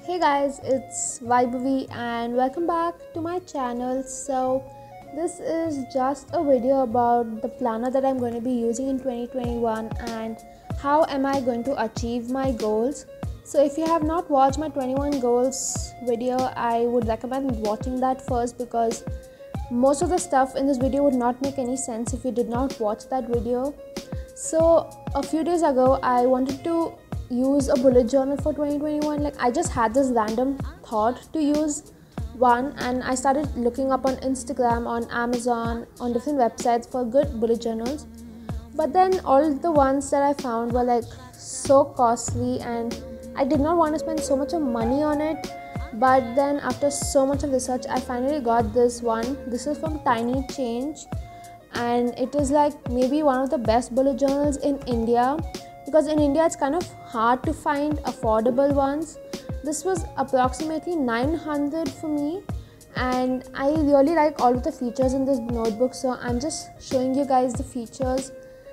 Hey guys, it's Vaibhavi and welcome back to my channel. So, this is just a video about the planner that I'm going to be using in 2021 and how am I going to achieve my goals. So, if you have not watched my 21 goals video, I would recommend watching that first because most of the stuff in this video would not make any sense if you did not watch that video. So, a few days ago, I wanted to use a bullet journal for 2021. Like, I just had this random thought to use one, and I started looking up on Instagram, on Amazon, on different websites for good bullet journals. But then all the ones that I found were like so costly, and I did not want to spend so much of money on it. But then after so much of research, I finally got this one. This is from Tiny Change, and it is like maybe one of the best bullet journals in India, because in India it's kind of hard to find affordable ones. This was approximately 900 for me, and I really like all of the features in this notebook, so I'm just showing you guys the features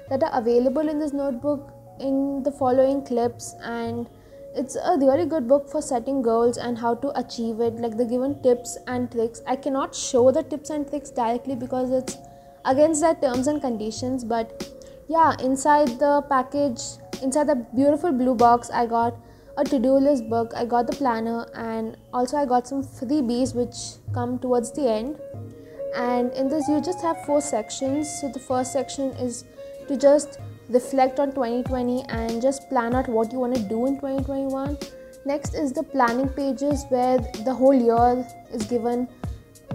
that are available in this notebook in the following clips. And it's a really good book for setting goals and how to achieve it. Like, the given tips and tricks, I cannot show the tips and tricks directly because it's against their terms and conditions, but yeah, inside the package, inside the beautiful blue box, I got a to-do list book, I got the planner, and also I got some freebies which come towards the end. And in this you just have 4 sections. So the first section is to just reflect on 2020 and just plan out what you want to do in 2021. Next is the planning pages, where the whole year is given,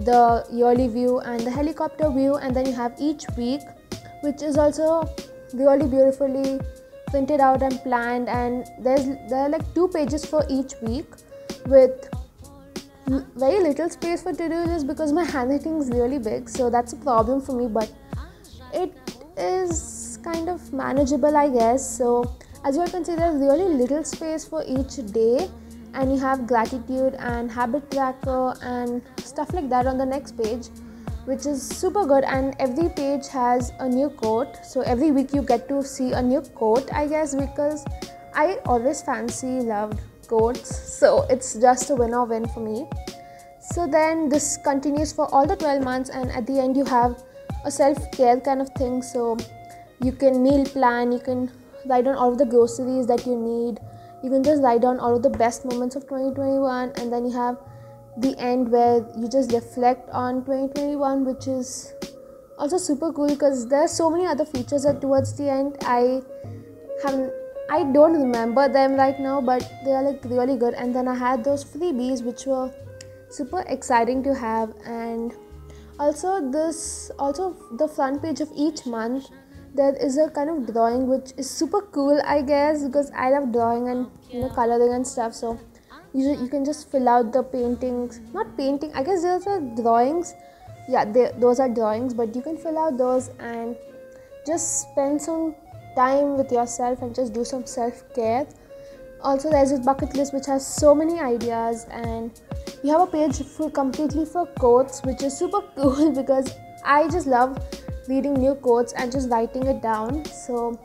the yearly view and the helicopter view, and then you have each week, which is also really beautifully printed out and planned. And there are like 2 pages for each week with very little space for to-do list because my handwriting is really big, so that's a problem for me, but it is kind of manageable, I guess. So as you can see, there's really little space for each day, and you have gratitude and habit tracker and stuff like that on the next page, which is super good. And every page has a new quote, so every week you get to see a new quote, I guess, because I always loved quotes, so it's just a win for me. So then this continues for all the 12 months, and at the end you have a self-care kind of thing. So you can meal plan, you can write down all of the groceries that you need, you can just write down all of the best moments of 2021, and then you have the end where you just reflect on 2021, which is also super cool because there are so many other features that towards the end I don't remember them right now, but they are like really good. And then I had those freebies which were super exciting to have. And also the front page of each month, there is a kind of drawing which is super cool, I guess, because I love drawing and coloring and stuff. So you can just fill out the paintings, not painting, I guess those are drawings. Yeah, those are drawings, but you can fill out those and just spend some time with yourself and just do some self-care. Also, there's this bucket list which has so many ideas, and you have a page completely for quotes, which is super cool because I just love reading new quotes and just writing it down. So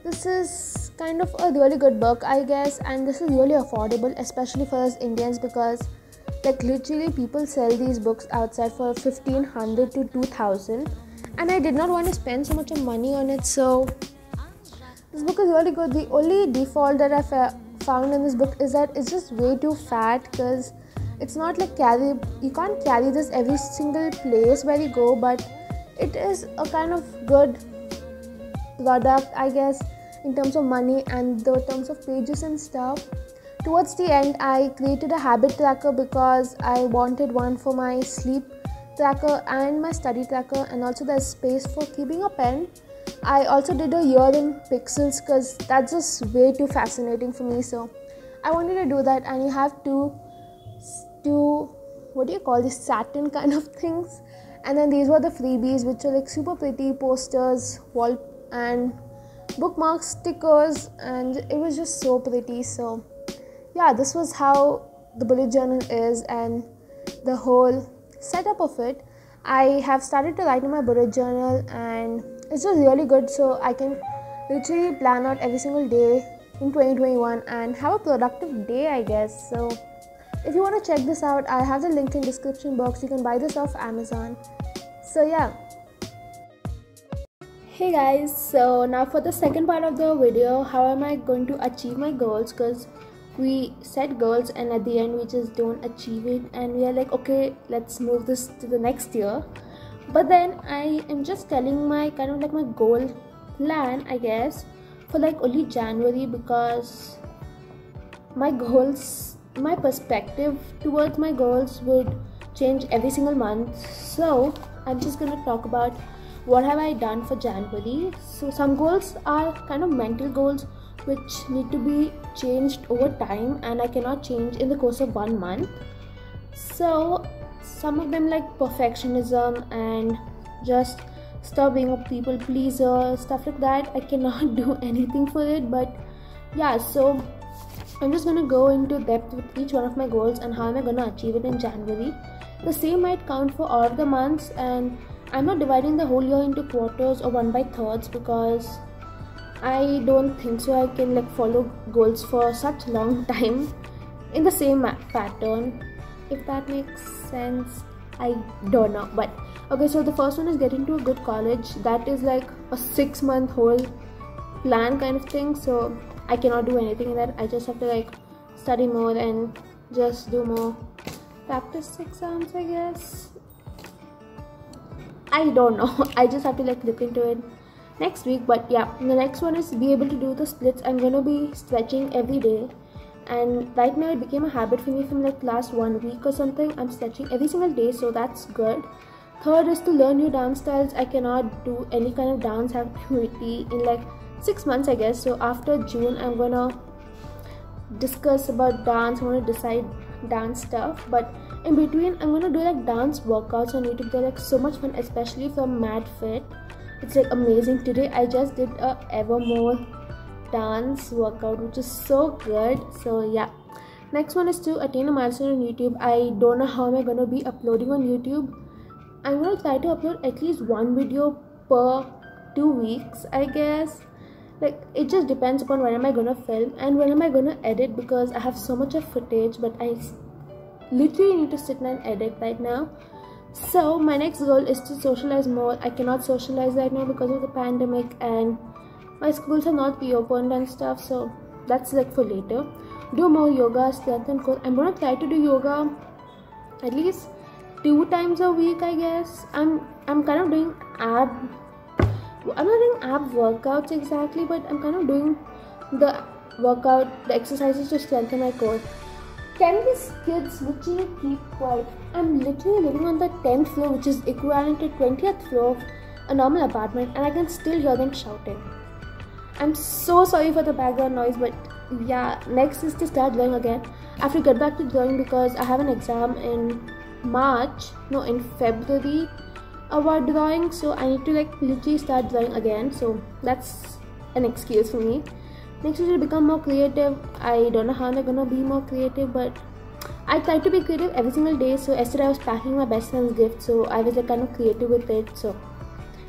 this is kind of a really good book, I guess, and this is really affordable, especially for us Indians, because like literally people sell these books outside for 1500 to 2000, and I did not want to spend so much of money on it. So this book is really good. The only default that I found in this book is that it's just way too fat, because it's not like you can't carry this every single place where you go, but it is a kind of good product, I guess, in terms of money and the terms of pages and stuff. Towards the end, I created a habit tracker because I wanted one for my sleep tracker and my study tracker, and also there's space for keeping a pen. I also did a year in pixels because that's just way too fascinating for me, so I wanted to do that. And you have two what do you call this, satin kind of things. And then these were the freebies, which are like super pretty posters, wall and bookmarks, stickers, and it was just so pretty. So yeah, this was how the bullet journal is and the whole setup of it. I have started to write in my bullet journal, and it's just really good, so I can literally plan out every single day in 2021 and have a productive day, I guess. So if you want to check this out, I have the link in description box. You can buy this off Amazon. So yeah. Hey guys, so now for the second part of the video, how am I going to achieve my goals? Because we set goals and at the end we just don't achieve it, and we are like, okay, let's move this to the next year. But then I am just telling my kind of like my goal plan, I guess, for like only January, because my goals, my perspective towards my goals would change every single month. So I'm just gonna talk about what have I done for January. So some goals are kind of mental goals which need to be changed over time, and I cannot change in the course of 1 month. So some of them like perfectionism and just stop being a people pleaser, stuff like that, I cannot do anything for it. But yeah, so I'm just gonna go into depth with each one of my goals and how am I gonna achieve it in January. The same might count for all of the months, and I'm not dividing the whole year into quarters or 1/3 because I don't think so I can like follow goals for such long time in the same pattern, if that makes sense. I don't know, but okay, so the first one is getting to a good college. That is like a 6-month whole plan kind of thing, so I cannot do anything in that. I just have to like study more and just do more practice exams, I guess. I don't know. I just have to like look into it next week. But yeah, the next one is be able to do the splits. I'm gonna be stretching every day, and right now it became a habit for me from like last 1 week or something. I'm stretching every single day, so that's good. Third is to learn new dance styles. I cannot do any kind of dance activity in like 6 months, I guess. So after June, I'm gonna discuss about dance. I'm gonna decide dance stuff, but in between I'm gonna do like dance workouts on YouTube. They're like so much fun, especially from Mad Fit. It's like amazing. Today I just did a Evermore dance workout, which is so good. So yeah, next one is to attain a milestone on YouTube. I don't know how am I gonna be uploading on YouTube. I'm gonna try to upload at least 1 video per 2 weeks, I guess. Like it just depends upon when am I gonna film and when am I gonna edit, because I have so much of footage, but I literally need to sit and edit right now. So my next goal is to socialize more. I cannot socialize right now because of the pandemic and my schools are not reopened and stuff, so that's like for later. Do more yoga, strength and core. I'm gonna try to do yoga at least 2 times a week, I guess. I'm kind of doing I'm not doing ab workouts exactly, but I'm kind of doing the exercises to strengthen my core. Can these kids literally keep quiet? I'm literally living on the 10th floor, which is equivalent to 20th floor of a normal apartment, and I can still hear them shouting. I'm so sorry for the background noise, but yeah, next is to start drawing again. I have to get back to drawing because I have an exam in February about drawing, so I need to like literally start drawing again. So that's an excuse for me. Next is to become more creative. I don't know how I'm gonna be more creative, but I try to be creative every single day. So yesterday I was packing my best friend's gift, so I was like kind of creative with it. So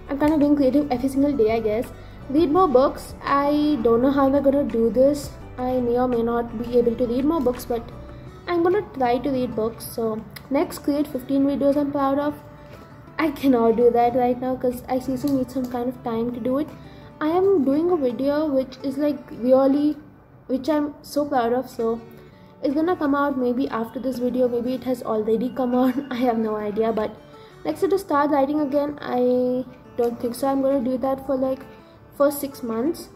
I'm kind of being creative every single day, I guess. Read more books. I don't know how I'm gonna do this. I may or may not be able to read more books, but I'm gonna try to read books. So next, create 15 videos I'm proud of. I cannot do that right now because I seriously need some kind of time to do it. I am doing a video which is like really, which I'm so proud of, so it's gonna come out maybe after this video. Maybe it has already come out. I have no idea. But next is to start writing again. I don't think so I'm gonna do that for like first 6 months.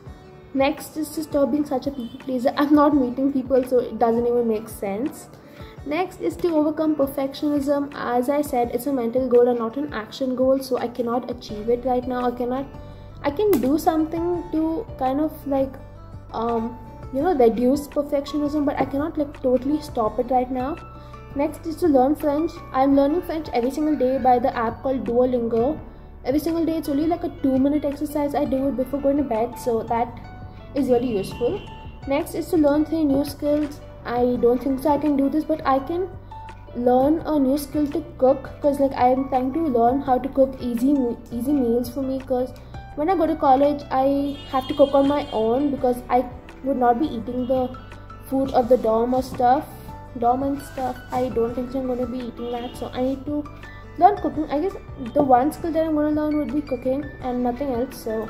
Next is to stop being such a people pleaser. I'm not meeting people, so it doesn't even make sense. Next is to overcome perfectionism. As I said, it's a mental goal and not an action goal, so I cannot achieve it right now. I can do something to kind of like reduce perfectionism, but I cannot like totally stop it right now. Next is to learn French. I'm learning French every single day by the app called Duolingo. Every single day, it's only like a 2-minute exercise. I do it before going to bed, so that is really useful. Next is to learn 3 new skills. I don't think so I can do this, but I can learn a new skill to cook, because like I am trying to learn how to cook easy meals for me, because when I go to college I have to cook on my own because I would not be eating the food of the dorm or stuff. dom and stuff. I don't think so I'm going to be eating that, so I need to learn cooking. I guess the one skill that I'm going to learn would be cooking and nothing else. So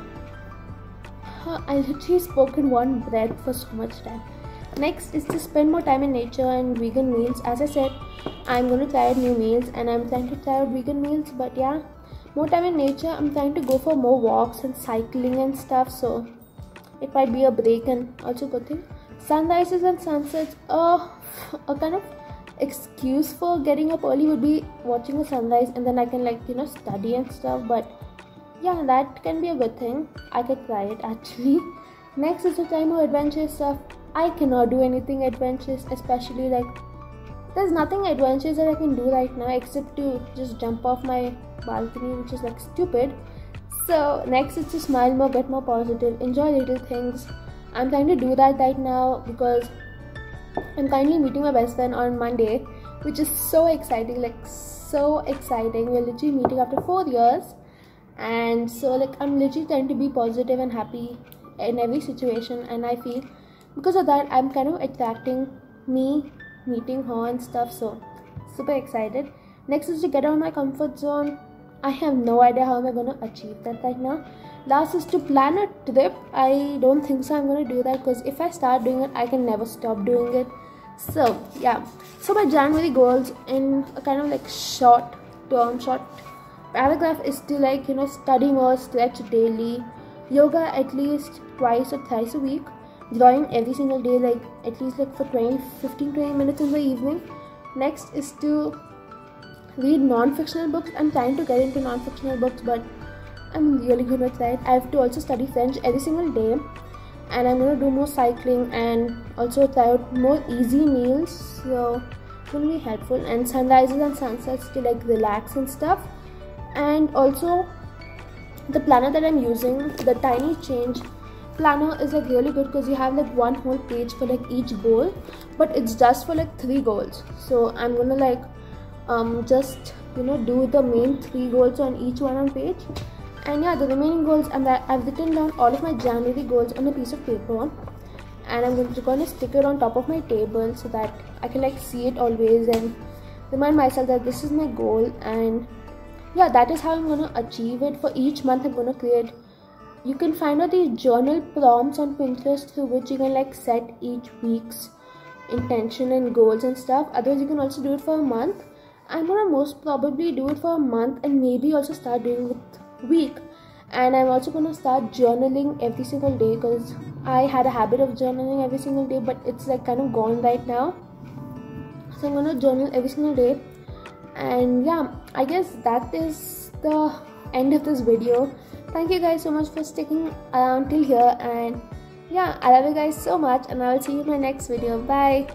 I literally spoke in one breath for so much time. Next is to spend more time in nature and vegan meals. As I said, I'm going to try out new meals and I'm trying to try out vegan meals. But yeah, more time in nature. I'm trying to go for more walks and cycling and stuff. So it might be a break and also good thing. Sunrises and sunsets. A kind of excuse for getting up early would be watching a sunrise, and then I can study and stuff. But yeah, that can be a good thing. I could try it actually. Next is to try more adventurous stuff. I cannot do anything adventurous, especially there's nothing adventurous that I can do right now except to just jump off my balcony, which is stupid. So next is to smile more, get more positive, enjoy little things. I'm trying to do that right now because I'm currently meeting my best friend on Monday, which is so exciting, so exciting. We're literally meeting after 4 years, and so I'm literally trying to be positive and happy in every situation, and I feel because of that I'm kind of attracting me meeting her and stuff. So super excited. Next is to get out of my comfort zone. I have no idea how am I going to achieve that right now. Last is to plan a trip. I don't think so I'm going to do that, because if I start doing it I can never stop doing it. So yeah, so my January goals in a kind of short paragraph is to study more, stretch daily, yoga at least twice or thrice a week, drawing every single day, at least for 15-20 minutes in the evening. Next is to read non-fictional books. I'm trying to get into non-fictional books, but I'm really good at that. I have to also study French every single day, and I'm going to do more cycling and also try out more easy meals, so it's going to be helpful. And sunrises and sunsets to relax and stuff. And also the planner that I'm using, the Tiny Change planner, is really good because you have one whole page for each goal, but it's just for 3 goals. So I'm gonna just do the main 3 goals on each one on page, and yeah, the remaining goals, I've written down all of my January goals on a piece of paper, and I'm going to stick it on top of my table so that I can see it always and remind myself that this is my goal. And yeah, that is how I'm going to achieve it. For each month I'm going to create, you can find out these journal prompts on Pinterest through which you can set each week's intention and goals and stuff. Otherwise you can also do it for a month. I'm gonna most probably do it for a month and maybe also start doing it week. And I'm also gonna start journaling every single day, because I had a habit of journaling every single day, but it's kind of gone right now. So I'm gonna journal every single day. And yeah, I guess that is the end of this video. Thank you guys so much for sticking around till here, and yeah, I love you guys so much, and I'll see you in my next video. Bye.